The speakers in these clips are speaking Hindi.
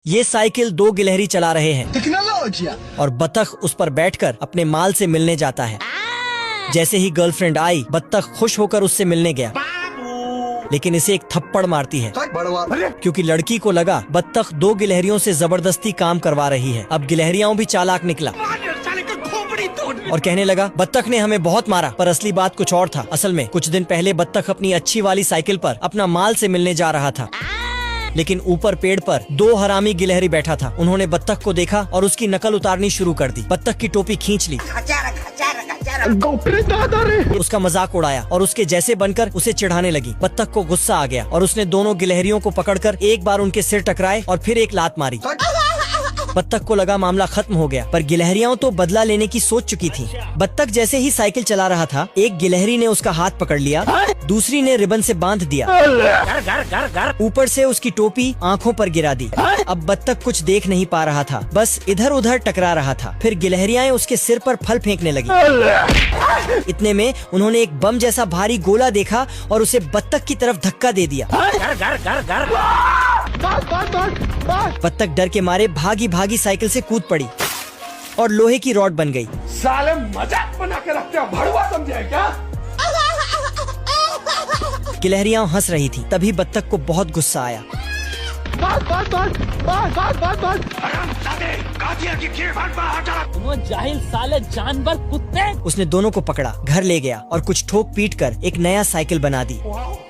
ये साइकिल दो गिलहरी चला रहे हैं टेक्नोलॉजिया और बतख उस पर बैठकर अपने माल से मिलने जाता है। जैसे ही गर्लफ्रेंड आई, बतख खुश होकर उससे मिलने गया, लेकिन इसे एक थप्पड़ मारती है क्योंकि लड़की को लगा बतख दो गिलहरियों से जबरदस्ती काम करवा रही है। अब गिलहरियाओं भी चालाक निकला और कहने लगा बत्तख ने हमें बहुत मारा, पर असली बात कुछ और था। असल में कुछ दिन पहले बत्तख अपनी अच्छी वाली साइकिल पर अपना माल से मिलने जा रहा था, लेकिन ऊपर पेड़ पर दो हरामी गिलहरी बैठा था। उन्होंने बत्तख को देखा और उसकी नकल उतारनी शुरू कर दी। बत्तख की टोपी खींच ली, उसका मजाक उड़ाया और उसके जैसे बनकर उसे चिढ़ाने लगी। बत्तख को गुस्सा आ गया और उसने दोनों गिलहरियों को पकड़कर एक बार उनके सिर टकराए और फिर एक लात मारी। बत्तख को लगा मामला खत्म हो गया, पर गिलहरियां तो बदला लेने की सोच चुकी थी। बत्तख जैसे ही साइकिल चला रहा था, एक गिलहरी ने उसका हाथ पकड़ लिया, दूसरी ने रिबन से बांध दिया, ऊपर से उसकी टोपी आंखों पर गिरा दी। अब बत्तख कुछ देख नहीं पा रहा था, बस इधर उधर टकरा रहा था। फिर गिलहरियां उसके सिर पर फल फेंकने लगी। इतने में उन्होंने एक बम जैसा भारी गोला देखा और उसे बत्तख की तरफ धक्का दे दिया। बत्तख डर के मारे भागी भागी साइकिल से कूद पड़ी और लोहे की रॉड बन गई। साले मजाक बना के रखते हो, भड़वा समझे क्या? गिलहरियां हंस रही थी। तभी बत्तख को बहुत गुस्सा आया। जाहिल साले जानवर कुत्ते। उसने दोनों को पकड़ा, घर ले गया और कुछ ठोक पीट कर एक नया साइकिल बना दी।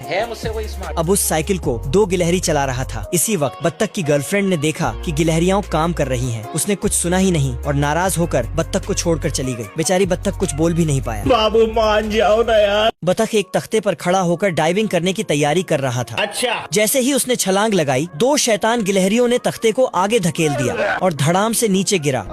है मुझसे वही स्मार्ट। अब उस साइकिल को दो गिलहरी चला रहा था। इसी वक्त बत्तख की गर्लफ्रेंड ने देखा कि गिलहरियां काम कर रही हैं। उसने कुछ सुना ही नहीं और नाराज होकर बत्तख को छोड़कर चली गई। बेचारी बत्तख कुछ बोल भी नहीं पाया। बाबू मान जाओ ना यार। बत्तख एक तख्ते पर खड़ा होकर डाइविंग करने की तैयारी कर रहा था। अच्छा, जैसे ही उसने छलांग लगाई, दो शैतान गिलहरियों ने तख्ते को आगे धकेल दिया और धड़ाम से नीचे गिरा।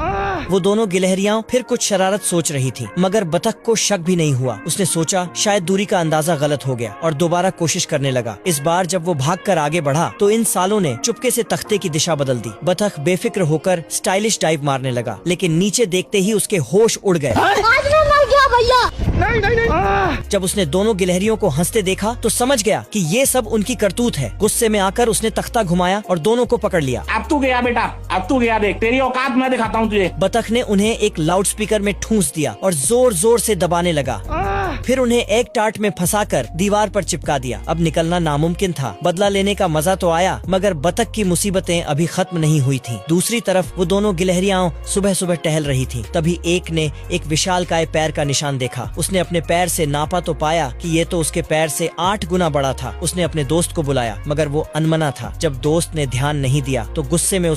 वो दोनों गिलहरियां फिर कुछ शरारत सोच रही थी, मगर बतख को शक भी नहीं हुआ। उसने सोचा शायद दूरी का अंदाजा गलत हो गया और दोबारा कोशिश करने लगा। इस बार जब वो भागकर आगे बढ़ा तो इन सालों ने चुपके से तख्ते की दिशा बदल दी। बतख बेफिक्र होकर स्टाइलिश डाइव मारने लगा, लेकिन नीचे देखते ही उसके होश उड़ गए। आज मैं मर गया भैया। नहीं। जब उसने दोनों गिलहरियों को हंसते देखा तो समझ गया कि ये सब उनकी करतूत है। गुस्से में आकर उसने तख्ता घुमाया और दोनों को पकड़ लिया। अब तू गया बेटा, अब तू गया, देख तेरी औकात मैं दिखाता हूँ तुझे। बतख ने उन्हें एक लाउडस्पीकर में ठूंस दिया और जोर जोर से दबाने लगा। फिर उन्हें एक टाट में फंसाकर दीवार पर चिपका दिया। अब निकलना नामुमकिन था। बदला लेने का मजा तो आया, मगर बतख की मुसीबतें अभी खत्म नहीं हुई थीं। दूसरी तरफ वो दोनों गिलहरियां सुबह सुबह टहल रही थीं। तभी एक ने एक विशालकाय पैर का निशान देखा। उसने अपने पैर से नापा तो पाया कि ये तो उसके पैर से 8 गुना बड़ा था। उसने अपने दोस्त को बुलाया, मगर वो अनमना था। जब दोस्त ने ध्यान नहीं दिया तो गुस्से में